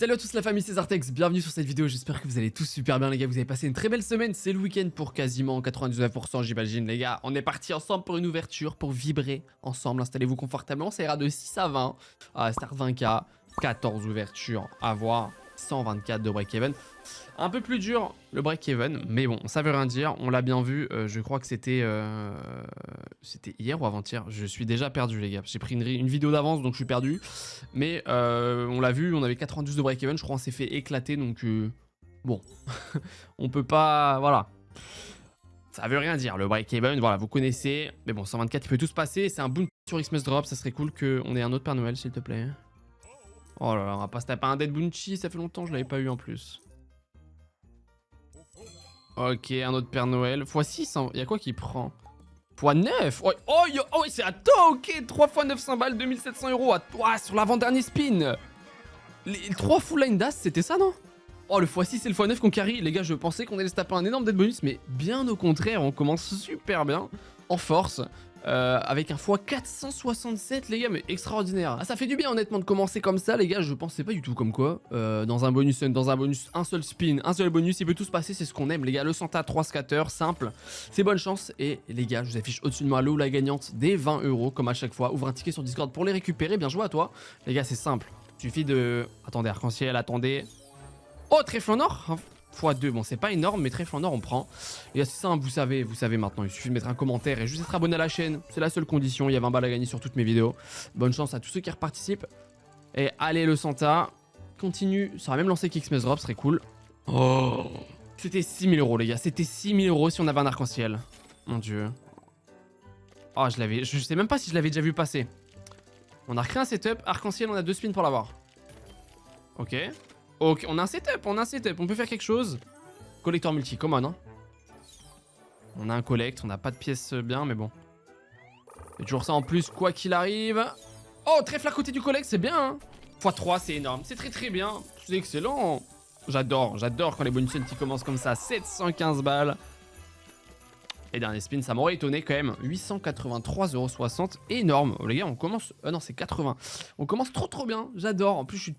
Salut à tous la famille, c'est Zartex, bienvenue sur cette vidéo, j'espère que vous allez tous super bien les gars, vous avez passé une très belle semaine, c'est le week-end pour quasiment 99% j'imagine les gars. On est parti ensemble pour une ouverture, pour vibrer ensemble, installez-vous confortablement, ça ira de 6 à 20, start 20k, 14 ouvertures à voir, 124 de break-even. Un peu plus dur le break-even, mais bon, ça veut rien dire, on l'a bien vu, je crois que c'était hier ou avant-hier, je suis déjà perdu les gars, j'ai pris une vidéo d'avance donc je suis perdu, mais on l'a vu, on avait 92 de break-even, je crois on s'est fait éclater donc bon, on peut pas, voilà. Ça veut rien dire, le break-even, voilà, vous connaissez, mais bon, 124 il peut tout se passer, c'est un boom sur Xmas Drop, ça serait cool qu'on ait un autre Père Noël s'il te plaît. Oh là là, on va pas se taper un Dead Bounty, ça fait longtemps que je l'avais pas eu en plus. Ok, un autre Père Noël. x6, il y a quoi qui prend? x9. Oh, oh c'est à toi, ok. 3 x 900 balles, 2700 euros à toi sur l'avant-dernier spin. Les 3 full line d'as, c'était ça, non? Oh, le x6 et le x9 qu'on carry. Les gars, je pensais qu'on allait se taper un énorme dead bonus, mais bien au contraire, on commence super bien, en force. Avec un x467 les gars, mais extraordinaire. Ah, ça fait du bien honnêtement de commencer comme ça les gars, je pensais pas du tout comme quoi dans un bonus, un seul spin, un seul bonus, il peut tout se passer, c'est ce qu'on aime les gars. Le Santa 3 scatter, simple, c'est bonne chance. Et les gars, je vous affiche au-dessus de moi la gagnante des 20 euros comme à chaque fois. Ouvre un ticket sur Discord pour les récupérer, bien joué à toi. Les gars, c'est simple, il suffit de... Attendez, arc-en-ciel, attendez. Oh, trèfle en or x2, bon c'est pas énorme mais trèfle en or on prend. Les gars c'est simple, vous savez maintenant, il suffit de mettre un commentaire et juste être abonné à la chaîne, c'est la seule condition, il y a 20 balles à gagner sur toutes mes vidéos. Bonne chance à tous ceux qui reparticipent. Et allez le Santa, continue, ça va même lancer Xmas Drop, ce serait cool. Oh, c'était 6000 euros les gars, c'était 6000 euros si on avait un arc-en-ciel. Mon dieu. Oh je sais même pas si je l'avais déjà vu passer. On a recréé un setup, arc-en-ciel on a 2 spins pour l'avoir. Ok. Ok, on a un setup, on peut faire quelque chose. Collector multi, common hein. On a un collect, on n'a pas de pièces bien, mais bon. Et toujours ça en plus, quoi qu'il arrive. Oh, trèfle à côté du collect, c'est bien hein. x3, c'est énorme, c'est très bien, c'est excellent. J'adore quand les bonus multi commencent comme ça, 715 balles. Et dernier spin, ça m'aurait étonné quand même, 883,60 €, énorme. Oh, les gars, on commence... non, c'est 80. On commence trop bien, j'adore. En plus, je suis...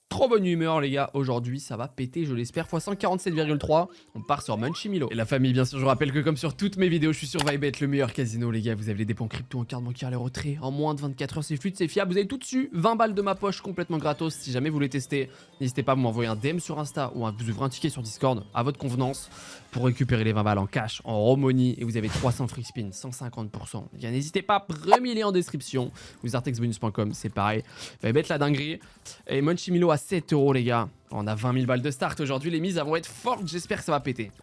trop bonne humeur les gars, aujourd'hui ça va péter je l'espère, x 147,3, on part sur Munchy Milo. Et la famille bien sûr, je vous rappelle que comme sur toutes mes vidéos, je suis sur Vybet, le meilleur casino les gars, vous avez les dépôts en crypto, en carte bancaire, les retraits, en moins de 24 heures c'est fluide, c'est fiable, vous avez tout dessus, 20 balles de ma poche complètement gratos, si jamais vous voulez tester, n'hésitez pas à m'envoyer un DM sur Insta ou à vous ouvrir un ticket sur Discord, à votre convenance, pour récupérer les 20 balles en cash, en raw money, et vous avez 300 free spin, 150%. Les gars, n'hésitez pas, premier lien en description, ou zartexbonus.com, c'est pareil, Vybet la dinguerie, et Munchy Milo à 7 € les gars. On a 20 000 balles de start aujourd'hui, les mises vont être fortes, j'espère que ça va péter.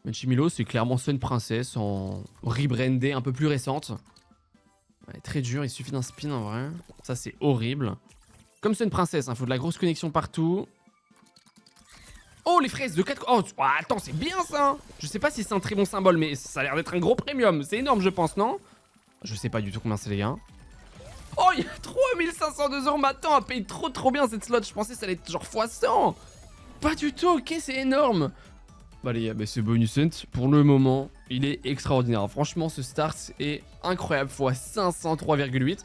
Munchy Milo c'est clairement Sun Princess en rebrandée un peu plus récente. Ouais, très dur, il suffit d'un spin en vrai. Ça c'est horrible. Comme Sun Princess, il faut de la grosse connexion partout. Oh les fraises de 4... Oh attends, c'est bien ça. Je sais pas si c'est un très bon symbole, mais ça a l'air d'être un gros premium. C'est énorme je pense, non? Je sais pas du tout combien c'est les gars. Oh, il y a 3502 € maintenant, elle paye trop bien cette slot. Je pensais que ça allait être genre x100. Pas du tout, ok, c'est énorme. Bah les gars, bah, ce bonus hunt, pour le moment, il est extraordinaire. Franchement, ce start est incroyable, x 503,8.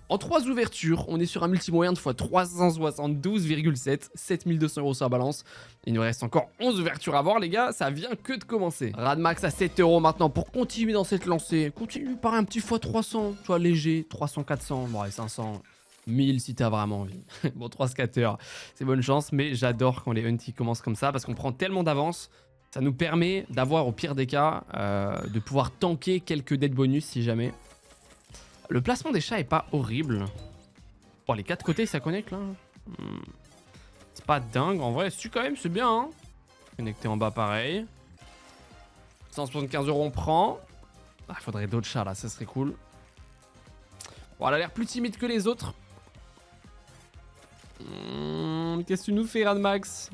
En 3 ouvertures, on est sur un multimoyen de x 372,7, 7200 € sur la balance. Il nous reste encore 11 ouvertures à voir, les gars, ça vient que de commencer. Radmax à 7 € maintenant pour continuer dans cette lancée. Continue par un petit x 300, tu vois, léger, 300, 400, bon, et 500, 1000 si t'as vraiment envie. Bon, 3 scatters, c'est bonne chance, mais j'adore quand les hunties commencent comme ça parce qu'on prend tellement d'avance. Ça nous permet d'avoir, au pire des cas, de pouvoir tanker quelques dead bonus si jamais. Le placement des chats est pas horrible. Oh, les 4 côtés, ça connecte là. C'est pas dingue. En vrai, su quand même, c'est bien. Hein. Connecté en bas, pareil. 175 € on prend. Ah, il faudrait d'autres chats là, ça serait cool. Bon, elle a l'air plus timide que les autres. Qu'est-ce que tu nous fais, Radmax?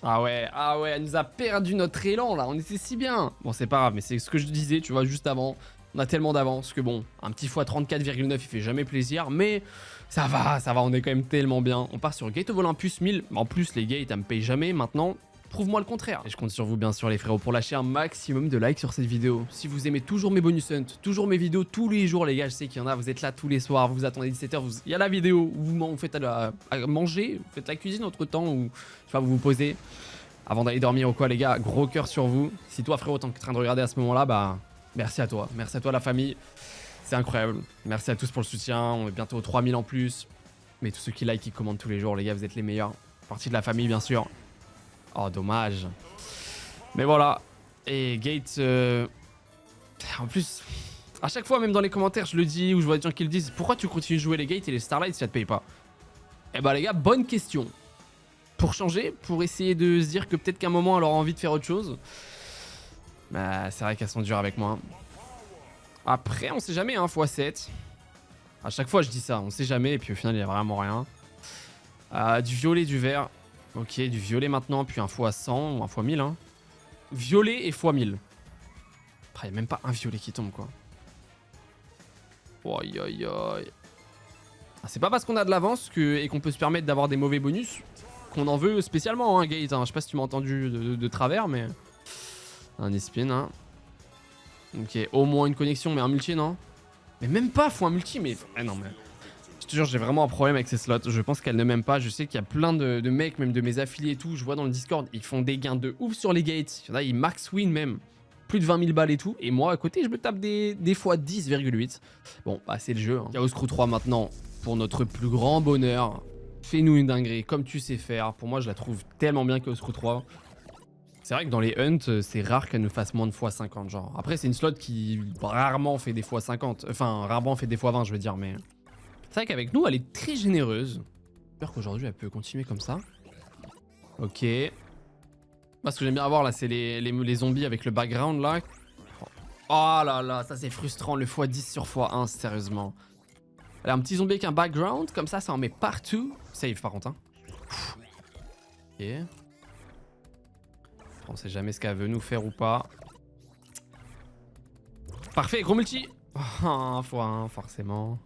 Ah ouais, elle nous a perdu notre élan là. On était si bien. Bon, c'est pas grave, mais c'est ce que je disais, tu vois, juste avant. On a tellement d'avance que bon, un petit x 34,9 il fait jamais plaisir, mais ça va, on est quand même tellement bien. On part sur Gate of Olympus 1000, en plus les gates, elles me payent jamais maintenant. Prouve-moi le contraire. Et je compte sur vous bien sûr les frérots pour lâcher un maximum de likes sur cette vidéo. Si vous aimez toujours mes bonus hunt, toujours mes vidéos tous les jours les gars, je sais qu'il y en a, vous êtes là tous les soirs, vous attendez 17h, il y a la vidéo où vous faites à manger, vous faites la cuisine entre temps ou je sais pas, vous vous posez avant d'aller dormir ou quoi les gars, gros cœur sur vous. Si toi frérot t'es en train de regarder à ce moment là, bah merci à toi la famille, c'est incroyable. Merci à tous pour le soutien, on est bientôt aux 3000 en plus. Mais tous ceux qui like, qui commentent tous les jours les gars, vous êtes les meilleurs. Partie de la famille bien sûr. Oh, dommage. Mais voilà. Et Gate... En plus, à chaque fois, même dans les commentaires, je le dis, ou je vois des gens qui le disent, pourquoi tu continues de jouer les Gates et les Starlight si ça te paye pas? Eh bah les gars, bonne question. Pour changer, pour essayer de se dire que peut-être qu'à un moment, elle aura envie de faire autre chose. Bah, c'est vrai qu'elles sont dures avec moi. Après, on sait jamais, hein, x7. À chaque fois, je dis ça, on sait jamais, et puis au final, il y a vraiment rien. Du violet, du vert. Ok, du violet maintenant, puis un x100 ou un x1000. Hein. Violet et x1000. Après, il n'y a même pas un violet qui tombe, quoi. Oi, oi, oi. Ah, c'est pas parce qu'on a de l'avance et qu'on peut se permettre d'avoir des mauvais bonus qu'on en veut spécialement, hein, Gate. Hein. Je sais pas si tu m'as entendu de travers, mais... Un espin, hein. Ok, au moins une connexion, mais un multi, non? Mais même pas, faut un multi, mais... Ah non, mais... Je te jure, j'ai vraiment un problème avec ces slots. Je pense qu'elle ne m'aime pas. Je sais qu'il y a plein de mecs, même de mes affiliés et tout. Je vois dans le Discord, ils font des gains de ouf sur les gates. Il y en a, ils max win même. Plus de 20 000 balles et tout. Et moi, à côté, je me tape des fois 10,8. Bon, bah, c'est le jeu. Hein. Chaos Crew 3 maintenant, pour notre plus grand bonheur. Fais-nous une dinguerie, comme tu sais faire. Pour moi, je la trouve tellement bien, Chaos Crew 3. C'est vrai que dans les hunts, c'est rare qu'elle nous fasse moins de x50. Genre. Après, c'est une slot qui rarement fait des x50. Enfin, rarement fait des x20, je veux dire, mais... C'est vrai qu'avec nous, elle est très généreuse. J'espère qu'aujourd'hui, elle peut continuer comme ça. Ok. Moi, ce que j'aime bien avoir, là, c'est les zombies avec le background, là. Oh là là, ça, c'est frustrant. Le x10 sur x1, sérieusement. Elle a un petit zombie avec un background. Comme ça en met partout. Save, par contre. Hein. Ok. On sait jamais ce qu'elle veut nous faire ou pas. Parfait, gros multi. Oh, x1, forcément.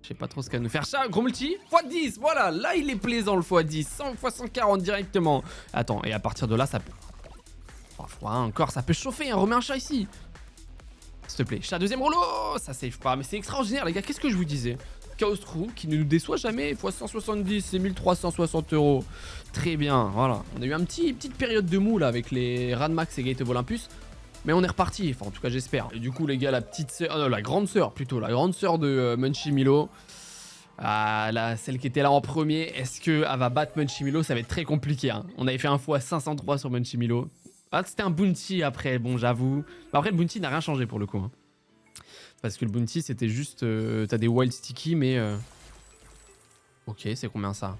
Je sais pas trop ce qu'elle va nous faire. Ça, gros multi, x10, voilà, là il est plaisant le x10, 100 x 140 directement. Attends, et à partir de là, ça peut... Oh, x1 encore, ça peut chauffer, hein. Remets un chat ici. S'il te plaît, chat deuxième rouleau, ça save pas, mais c'est extraordinaire les gars, qu'est-ce que je vous disais? Chaos Crew qui ne nous déçoit jamais, x 170, c'est 1360 €. Très bien, voilà. On a eu une petite période de mou là avec les Radmax et Gate of Olympus. Mais on est reparti, enfin en tout cas j'espère. Et du coup les gars, la petite sœur, la grande sœur plutôt, la grande sœur de Munchy Milo. Celle qui était là en premier, est-ce qu'elle va battre Munchy Milo? Ça va être très compliqué. Hein. On avait fait un x 503 sur Munchy Milo. Ah, c'était un bounty après, bon j'avoue. Après le bounty n'a rien changé pour le coup. Hein. Parce que le bounty c'était juste, t'as des wild sticky mais... Ok, c'est combien ça?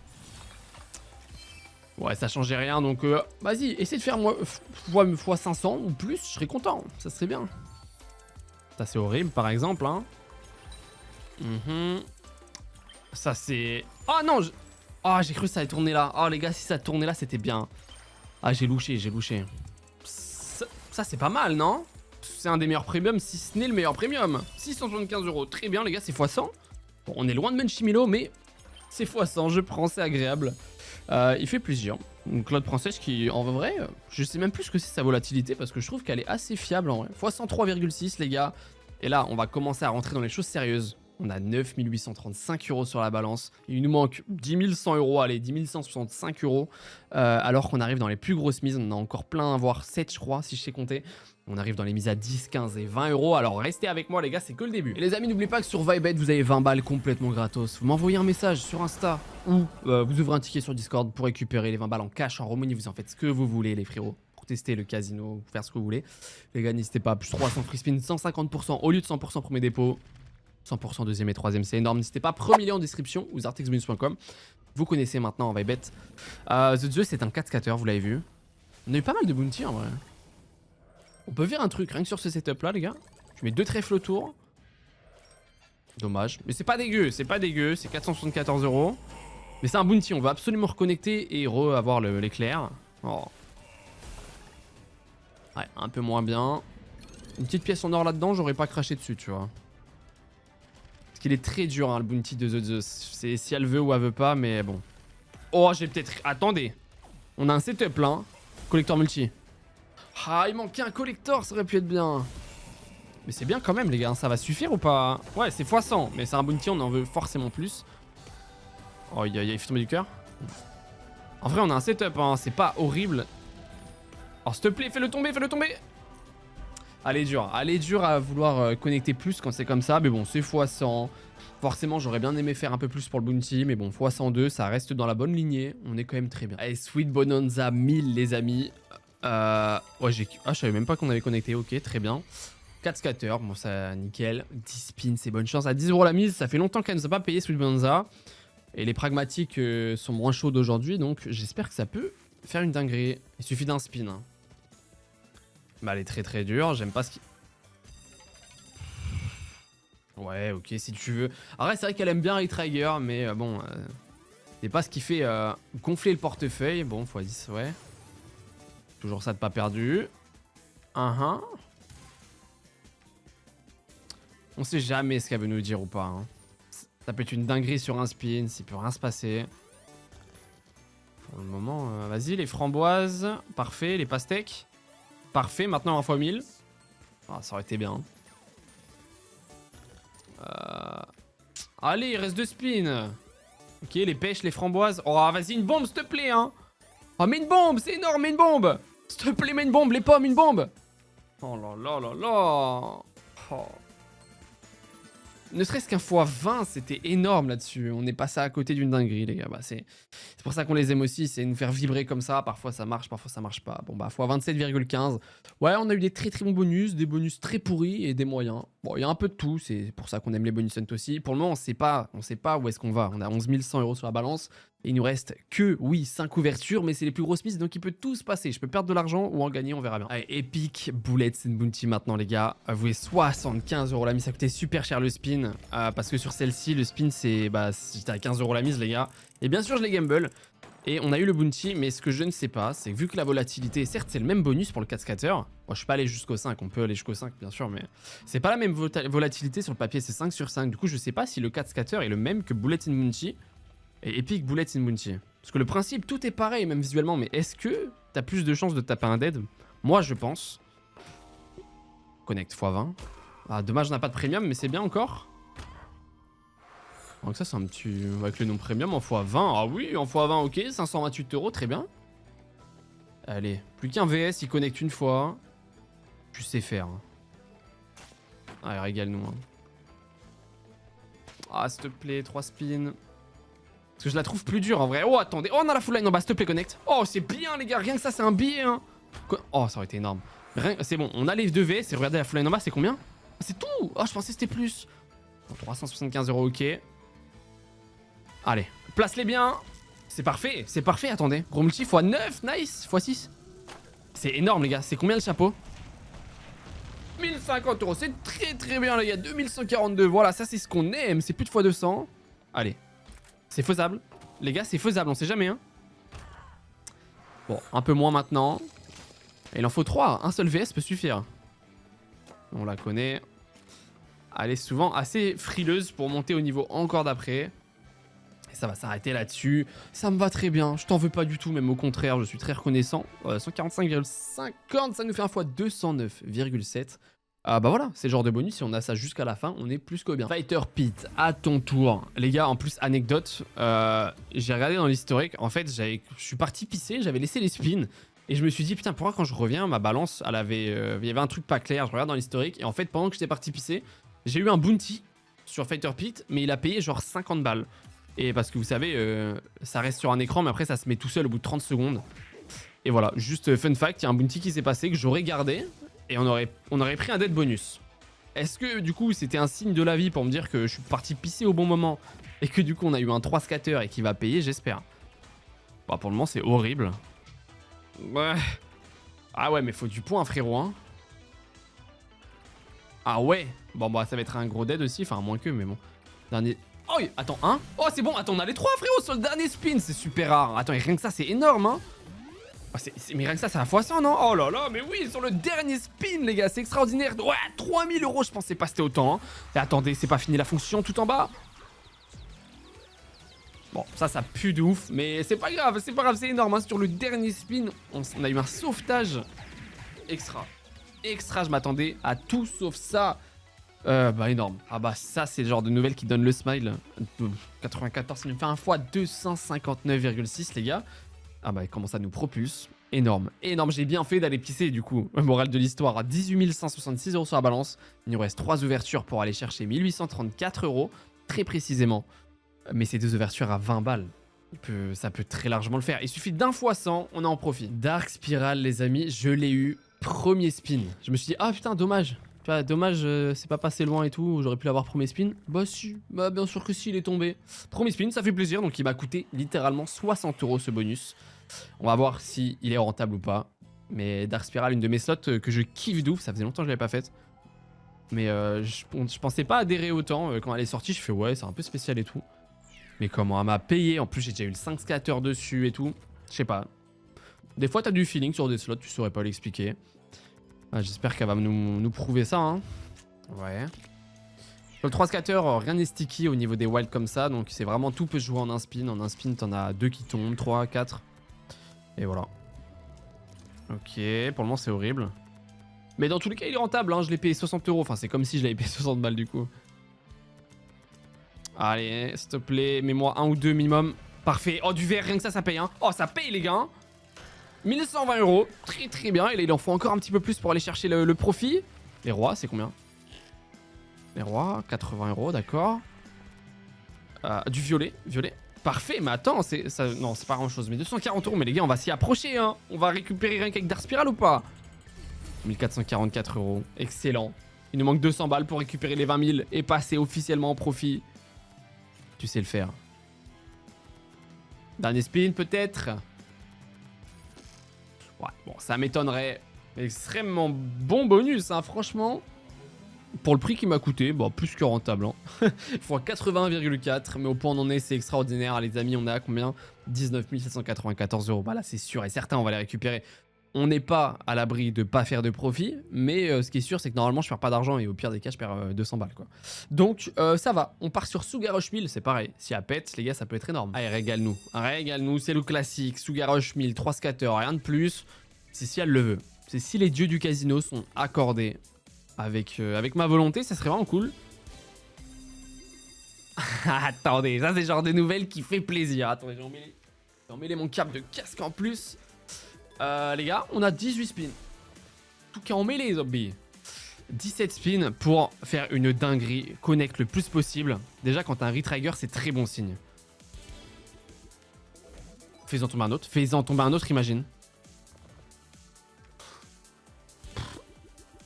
Ouais, ça changeait rien, donc vas-y, essaie de faire x 500 ou plus, je serais content, ça serait bien. Ça c'est horrible par exemple, hein. Ça c'est... Oh non oh, j'ai cru que ça allait tourner là. Oh les gars, si ça tournait là, c'était bien. Ah, j'ai louché. Ça c'est pas mal, non? C'est un des meilleurs premiums, si ce n'est le meilleur premium. 675 €, très bien les gars, c'est x 100. Bon, on est loin de Munchy Milo, mais c'est x 100, je prends, c'est agréable. Il fait plusieurs. Donc Claude Princesse qui, en vrai, je sais même plus ce que c'est sa volatilité parce que je trouve qu'elle est assez fiable en vrai. x 103,6 les gars. Et là, on va commencer à rentrer dans les choses sérieuses. On a 9 835 € sur la balance. Il nous manque 10 100 €, allez, 10 165 €. Alors qu'on arrive dans les plus grosses mises. On en a encore plein, voire 7 je crois, si je sais compter. On arrive dans les mises à 10, 15 et 20 €. Alors restez avec moi les gars, c'est que le début. Et les amis, n'oubliez pas que sur Vybet, vous avez 20 balles complètement gratos. Vous m'envoyez un message sur Insta ou vous ouvrez un ticket sur Discord pour récupérer les 20 balles en cash, en remoney. Vous en faites ce que vous voulez les frérots. Pour tester le casino, faire ce que vous voulez. Les gars, n'hésitez pas, plus 300 free spin, 150% au lieu de 100% premier dépôt. 100% deuxième et troisième, c'est énorme. N'hésitez pas, premier lien en description ou zartexbonus.com. Vous connaissez maintenant en Vybet. The jeu, c'est un 4 scatter, vous l'avez vu. On a eu pas mal de bounty en vrai. On peut faire un truc, rien que sur ce setup là les gars. Je mets 2 trèfles autour. Dommage. Mais c'est pas dégueu, c'est 474 €. Mais c'est un bounty, on va absolument reconnecter et avoir l'éclair. Oh. Ouais, un peu moins bien. Une petite pièce en or là-dedans, j'aurais pas craché dessus, tu vois. Parce qu'il est très dur, hein, le bounty de The Zeus. C'est si elle veut ou elle veut pas, mais bon. Oh, j'ai peut-être... Attendez. On a un setup là. Hein. Collector multi. Ah, il manquait un collector, ça aurait pu être bien. Mais c'est bien quand même, les gars. Ça va suffire ou pas? Ouais, c'est x100. Mais c'est un bounty, on en veut forcément plus. Oh, il fait tomber du cœur. En vrai, on a un setup, hein. C'est pas horrible. Oh, s'il te plaît, fais-le tomber, fais-le tomber. Elle est dure à vouloir connecter plus quand c'est comme ça. Mais bon, c'est x100. Forcément, j'aurais bien aimé faire un peu plus pour le bounty. Mais bon, x102, ça reste dans la bonne lignée. On est quand même très bien. Allez, Sweet Bonanza 1000, les amis. Ouais, je savais même pas qu'on avait connecté. Ok, très bien. 4 scatters, bon ça nickel. 10 spins, c'est bonne chance. À 10 € la mise, ça fait longtemps qu'elle nous a pas payé Sweet Bonanza. Et les pragmatiques sont moins chauds d'aujourd'hui, donc j'espère que ça peut faire une dinguerie. Il suffit d'un spin. Hein. Bah elle est très très dure, j'aime pas ce qui... Ouais, ok, si tu veux. Après c'est vrai qu'elle aime bien Ray Trigger, mais bon... c'est pas ce qui fait gonfler le portefeuille. Bon, x10, ouais. Toujours ça de pas perdu. On sait jamais ce qu'elle veut nous dire ou pas. Hein. Ça peut être une dinguerie sur un spin, s'il peut rien se passer. Pour le moment, vas-y, les framboises. Parfait, les pastèques. Parfait, maintenant 1 x 1000. Ah, ça aurait été bien. Allez, il reste 2 spins. Ok, les pêches, les framboises. Oh, vas-y, une bombe, s'il te plaît. Hein. Oh, mets une bombe, c'est énorme, mets une bombe. S'il te plaît, mets une bombe, les pommes, une bombe. Oh là là là là. Oh. Ne serait-ce qu'un x20, c'était énorme là-dessus. On est passé à côté d'une dinguerie, les gars. Bah, c'est pour ça qu'on les aime aussi, c'est nous faire vibrer comme ça. Parfois ça marche, parfois ça marche pas. Bon bah x27,15. Ouais, on a eu des très très bons bonus, des bonus très pourris et des moyens. Bon, il y a un peu de tout, c'est pour ça qu'on aime les bonus hunt aussi. Pour le moment, on sait pas où est-ce qu'on va. On a 11 100 € sur la balance. Et il nous reste que, oui, 5 ouvertures, mais c'est les plus grosses mises, donc il peut tout se passer. Je peux perdre de l'argent ou en gagner, on verra bien. Allez, Epic Bullets and Bounty maintenant, les gars. Avouez 75 € la mise, ça coûtait super cher le spin. Parce que sur celle-ci, le spin, c'est... Bah, j'étais à 15 € la mise, les gars. Et bien sûr, je les gamble. Et on a eu le bounty, mais ce que je ne sais pas, c'est que vu que la volatilité, certes, c'est le même bonus pour le 4 scatter. Moi, je suis pas allé jusqu'au 5, on peut aller jusqu'au 5, bien sûr, mais c'est pas la même volatilité sur le papier, c'est 5 sur 5. Du coup, je sais pas si le 4 scatter est le même que Bullets and Bounty et Epic Bullets and Bounty. Parce que le principe, tout est pareil, même visuellement, mais est-ce que t'as plus de chances de taper un dead? Moi, je pense. Connect x20. Ah, dommage, on n'a pas de premium, mais c'est bien encore. Donc ça, c'est un petit... Avec le nom premium en x20. Ah oui, en x20, ok. 528 €, très bien. Allez, plus qu'un VS, il connecte une fois. Tu sais faire. Allez, régale-nous. Ah, s'il te plaît, 3 spins. Parce que je la trouve plus dure en vrai. Oh, attendez. Oh, on a la full line en bas, s'il te plaît, connect. Oh, c'est bien, les gars. Rien que ça, c'est un billet. Hein. Oh, ça aurait été énorme. C'est bon, on a les 2 VS. Et regardez la full line en bas, c'est combien? C'est tout. Oh, je pensais que c'était plus. Bon, 375 €, ok. Allez, place-les bien. C'est parfait, attendez. Gros multi, x9, nice, x6. C'est énorme, les gars. C'est combien le chapeau? 1050 €, c'est très très bien, les gars. 2142, voilà, ça c'est ce qu'on aime. C'est plus de x200. Allez, c'est faisable. Les gars, c'est faisable, on sait jamais, hein. Bon, un peu moins maintenant. Et il en faut 3, un seul VS peut suffire. On la connaît. Elle est souvent assez frileuse pour monter au niveau encore d'après. Et ça va s'arrêter là-dessus. Ça me va très bien. Je t'en veux pas du tout, même au contraire, je suis très reconnaissant. 145,50, ça nous fait un fois 209,7. Bah voilà, c'est le genre de bonus. Si on a ça jusqu'à la fin, on est plus que bien. Fighter Pit, à ton tour. Les gars, en plus, anecdote, j'ai regardé dans l'historique. En fait, je suis parti pisser, j'avais laissé les spins. Et je me suis dit, putain, pourquoi quand je reviens, ma balance, il y avait un truc pas clair. Je regarde dans l'historique. Et en fait, pendant que j'étais parti pisser, j'ai eu un bounty sur Fighter Pit, mais il a payé genre 50 balles. Et parce que vous savez, ça reste sur un écran, mais après ça se met tout seul au bout de 30 secondes. Et voilà, juste fun fact, il y a un bounty qui s'est passé que j'aurais gardé et on aurait pris un dead bonus. Est-ce que du coup c'était un signe de la vie pour me dire que je suis parti pisser au bon moment et que du coup on a eu un 3 scatter et qui va payer, j'espère. Bah pour le moment c'est horrible. Ouais. Ah ouais, mais faut du point, frérot, hein. Ah ouais. Bon bah ça va être un gros dead aussi, enfin moins que, mais bon. Dernier... Oh, attends, hein? Oh, c'est bon, attends, on a les 3, frérot, sur le dernier spin, c'est super rare. Attends, et rien que ça, c'est énorme, hein? Oh, mais rien que ça, c'est à x100, non? Oh là là, mais oui, sur le dernier spin, les gars, c'est extraordinaire. Ouais, 3000 €, je pensais pas c'était autant, hein. Et attendez, c'est pas fini la fonction tout en bas? Bon, ça pue de ouf, mais c'est pas grave, c'est énorme. Hein. Sur le dernier spin, on a eu un sauvetage extra. Extra, je m'attendais à tout sauf ça. Bah énorme. Ah bah ça, c'est le genre de nouvelle qui donne le smile. 94, ça nous fait un fois 259,6 les gars. Ah bah il commence à nous propulse. Énorme, énorme. J'ai bien fait d'aller pisser du coup. Morale de l'histoire, à 18 166 € sur la balance. Il nous reste 3 ouvertures pour aller chercher 1834 €, très précisément. Mais ces 2 ouvertures à 20 balles, ça peut très largement le faire. Il suffit d'un fois 100, on est en profit. Dark Spiral, les amis, je l'ai eu premier spin. Je me suis dit, ah putain, dommage. Tu vois, dommage, c'est pas passé loin et tout. J'aurais pu l'avoir premier spin. Bah si, bah bien sûr que si, il est tombé. Premier spin, ça fait plaisir. Donc il m'a coûté littéralement 60 € ce bonus. On va voir si il est rentable ou pas. Mais Dark Spiral, une de mes slots que je kiffe d'ouf. Ça faisait longtemps que je l'avais pas faite. Mais je pensais pas adhérer autant. Quand elle est sortie, je fais ouais, c'est un peu spécial et tout. Mais comment elle m'a payé, en plus j'ai déjà eu le 5 scatter dessus et tout. Je sais pas. Des fois t'as du feeling sur des slots, tu saurais pas l'expliquer. Ah, j'espère qu'elle va nous prouver ça. Hein. Ouais. Sur le 3 scatter, rien n'est sticky au niveau des wilds comme ça. Donc c'est vraiment tout peut se jouer en un spin. En un spin t'en as 2 qui tombent, 3, 4. Et voilà. Ok, pour le moment c'est horrible. Mais dans tous les cas il est rentable, hein. Je l'ai payé 60 €. Enfin c'est comme si je l'avais payé 60 balles du coup. Allez, s'il te plaît, mets-moi 1 ou 2 minimum. Parfait. Oh, du vert, rien que ça paye. Hein. Oh, ça paye, les gars. 1120 €. Très, très bien. Et là, il en faut encore un petit peu plus pour aller chercher le profit. Les rois, c'est combien? Les rois, 80 €, d'accord. Du violet, violet. Parfait, mais attends, non, c'est pas grand-chose. Mais 240 €, mais les gars, on va s'y approcher. Hein. On va récupérer rien qu'avec Dark Spiral ou pas? 1444 €. Excellent. Il nous manque 200 balles pour récupérer les 20 000 et passer officiellement en profit. Tu sais le faire. Dernier spin peut-être. Ouais, bon, ça m'étonnerait. Extrêmement bon bonus, hein, franchement. Pour le prix qu'il m'a coûté, bon, plus que rentable. Hein. Fois 81,4. Mais au point où on en est, c'est extraordinaire, les amis. On est à combien? 19 794 €. Bah là, c'est sûr et certain, on va les récupérer. On n'est pas à l'abri de pas faire de profit, mais ce qui est sûr, c'est que normalement, je perds pas d'argent et au pire des cas, je perds 200 balles, quoi. Donc, ça va. On part sur Sugarush 1000, c'est pareil. Si elle pète, les gars, ça peut être énorme. Allez, régale-nous. Régale-nous, c'est le classique. Sugarush 1000, 3 scatters, rien de plus. C'est si elle le veut. C'est si les dieux du casino sont accordés avec ma volonté, ça serait vraiment cool. Attendez, ça, c'est le genre de nouvelles qui fait plaisir. Attendez, j'ai emmêlé mon cap de casque en plus. Les gars, on a 18 spins. Tout cas, on met les zombies. 17 spins pour faire une dinguerie. Connect le plus possible. Déjà, quand t'as un retrigger, c'est très bon signe. Fais-en tomber un autre. Fais-en tomber un autre, imagine.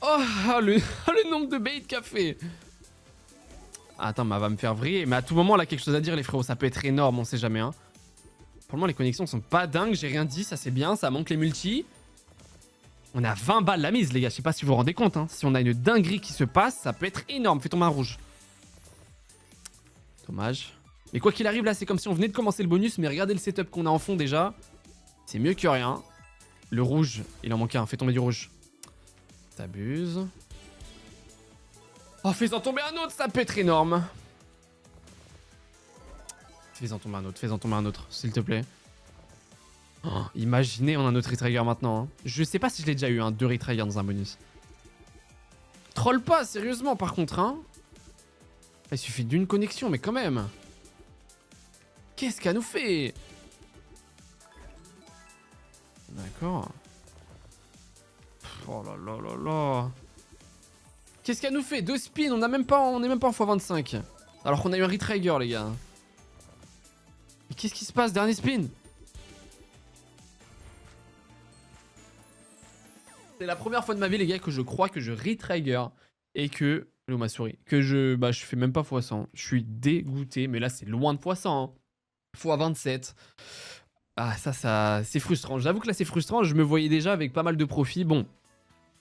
Oh, le nombre de baits qu'a fait. Attends, mais elle va me faire vriller. Mais à tout moment, là, quelque chose à dire, les frérots. Ça peut être énorme, on sait jamais, hein. Pour le moment, les connexions sont pas dingues. J'ai rien dit, ça c'est bien. Ça manque les multis. On a 20 balles la mise, les gars. Je sais pas si vous vous rendez compte. Hein. Si on a une dinguerie qui se passe, ça peut être énorme. Fais tomber un rouge. Dommage. Mais quoi qu'il arrive, là, c'est comme si on venait de commencer le bonus. Mais regardez le setup qu'on a en fond déjà. C'est mieux que rien. Le rouge, il en manque un. Fais tomber du rouge. T'abuses. Oh, fais-en tomber un autre. Ça peut être énorme. Fais-en tomber un autre, fais-en tomber un autre, s'il te plaît. Oh, imaginez, on a notre retrigger maintenant. Hein. Je sais pas si je l'ai déjà eu, hein, 2 retriggers dans un bonus. Troll pas, sérieusement, par contre, hein. Il suffit d'une connexion, mais quand même. Qu'est-ce qu'elle nous fait? D'accord. Oh là là là là. Qu'est-ce qu'elle nous fait? 2 spins, on est même pas en x25. Alors qu'on a eu un retrigger, les gars. Mais qu'est-ce qui se passe? Dernier spin. C'est la première fois de ma vie, les gars, que je crois que je retrigger et que... Où ma souris? Que je fais même pas x100. Je suis dégoûté, mais là, c'est loin de x100. Hein. x27. Ah, ça c'est frustrant. J'avoue que là, c'est frustrant. Je me voyais déjà avec pas mal de profit. Bon,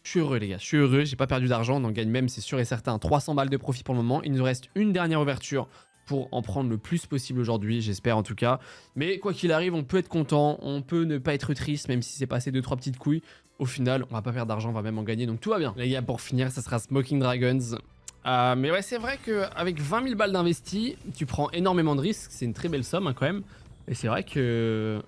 je suis heureux, les gars. Je suis heureux. J'ai pas perdu d'argent. On en gagne même, c'est sûr et certain. 300 balles de profit pour le moment. Il nous reste une dernière ouverture pour en prendre le plus possible aujourd'hui, j'espère en tout cas. Mais quoi qu'il arrive, on peut être content, on peut ne pas être triste, même si c'est passé 2-3 petites couilles. Au final, on va pas perdre d'argent, on va même en gagner, donc tout va bien. Les gars, pour finir, ça sera Smoking Dragons. Mais ouais, c'est vrai qu'avec 20 000 balles d'investi, tu prends énormément de risques. C'est une très belle somme hein, quand même. Et c'est vrai que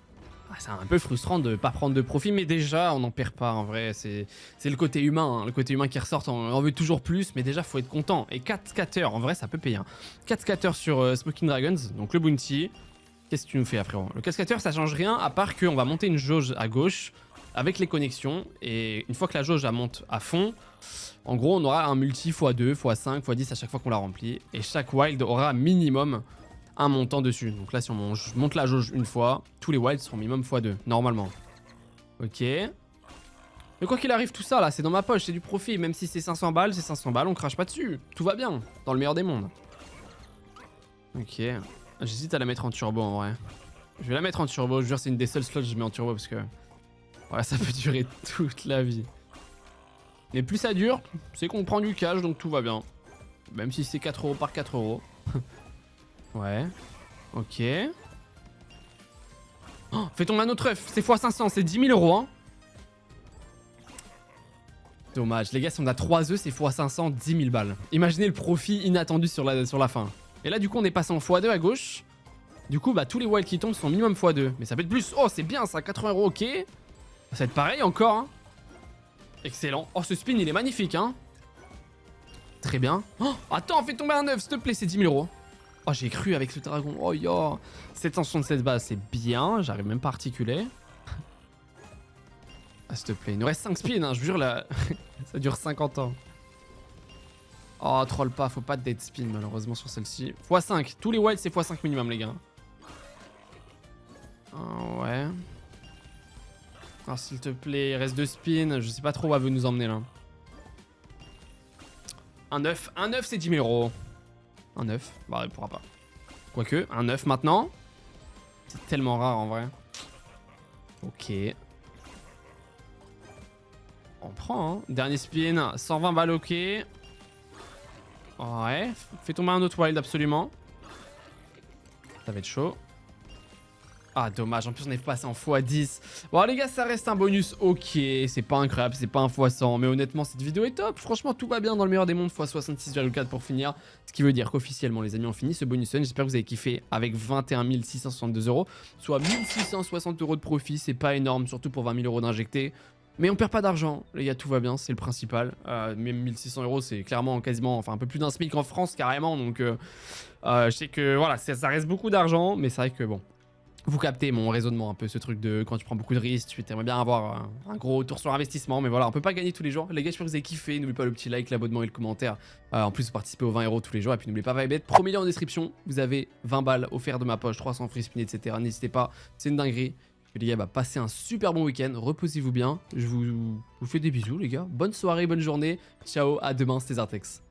c'est un peu frustrant de pas prendre de profit. Mais déjà, on n'en perd pas en vrai. C'est le côté humain. Hein, le côté humain qui ressort. On veut toujours plus. Mais déjà, faut être content. Et 4 scatters, en vrai, ça peut payer. Hein. 4 scatters sur Smoking Dragons. Donc le bounty. Qu'est-ce que tu nous fais, frérot? Le cascateur, ça change rien. À part qu'on va monter une jauge à gauche avec les connexions. Et une fois que la jauge monte à fond. En gros, on aura un multi x2, x5, x10 à chaque fois qu'on la remplit. Et chaque wild aura minimum un montant dessus. Donc là, si on monte la jauge une fois, tous les wilds seront minimum x2, normalement. Ok. Mais quoi qu'il arrive, tout ça, là, c'est dans ma poche, c'est du profit. Même si c'est 500 balles, c'est 500 balles, on crache pas dessus. Tout va bien, dans le meilleur des mondes. Ok. J'hésite à la mettre en turbo, en vrai. Je vais la mettre en turbo, je jure, c'est une des seules slots que je mets en turbo, parce que... voilà, ça peut durer toute la vie. Mais plus ça dure, c'est qu'on prend du cash, donc tout va bien. Même si c'est 4 € par 4 €. Ouais. Ok. Oh, fais tomber un autre œuf, c'est x500, c'est 10 000 €. Hein. Dommage. Les gars, si on a 3 œufs, c'est x500, 10 000 balles. Imaginez le profit inattendu sur la fin. Et là, du coup, on est passé en x2 à gauche. Du coup, bah, tous les wilds qui tombent sont minimum x2. Mais ça peut être plus. Oh, c'est bien ça, 80 €, ok. Ça va être pareil encore, hein. Excellent. Oh, ce spin, il est magnifique, hein. Très bien. Oh, attends, fais tomber un œuf, s'il te plaît, c'est 10 000 €. Oh, j'ai cru avec ce dragon. Oh, yo. 767 balles, c'est bien. J'arrive même pas à articuler. Ah, s'il te plaît. Il nous reste 5 spins, hein. Je vous jure, là. Ça dure 50 ans. Oh, troll pas. Faut pas de dead spin, malheureusement, sur celle-ci. x5. Tous les wilds, c'est x5 minimum, les gars. Oh, ouais. Alors s'il te plaît, il reste 2 spins, je sais pas trop où elle veut nous emmener là. Un œuf c'est 10 000 €. Un œuf, bah il pourra pas. Quoique, un œuf maintenant. C'est tellement rare en vrai. Ok. On prend hein. Dernier spin, 120 balles ok. Ouais, fais tomber un autre wild absolument. Ça va être chaud. Ah dommage, en plus on est passé en x10. Bon les gars, ça reste un bonus ok, c'est pas incroyable, c'est pas un x100. Mais honnêtement cette vidéo est top, franchement tout va bien dans le meilleur des mondes, x66,4 pour finir. Ce qui veut dire qu'officiellement les amis on finit ce bonus. J'espère que vous avez kiffé avec 21 662 €. Soit 1660 € de profit, c'est pas énorme, surtout pour 20 000 € d'injectés. Mais on perd pas d'argent, les gars, tout va bien, c'est le principal. Même 1600 €, c'est clairement quasiment, enfin un peu plus d'un SMIC en France carrément. Donc je sais que voilà, ça reste beaucoup d'argent, mais c'est vrai que bon. Vous captez mon raisonnement un peu, ce truc de quand tu prends beaucoup de risques, tu aimerais bien avoir un gros retour sur investissement, mais voilà, on peut pas gagner tous les jours. Les gars, j'espère que vous avez kiffé, n'oubliez pas le petit like, l'abonnement et le commentaire. En plus, vous participez aux 20 € tous les jours, et puis n'oubliez pas Vibet, premier lien en description, vous avez 20 balles offertes de ma poche, 300 free spin, etc. N'hésitez pas, c'est une dinguerie. Et les gars, bah, passez un super bon week-end, reposez-vous bien, je vous fais des bisous les gars, bonne soirée, bonne journée, ciao, à demain, c'était Zartex.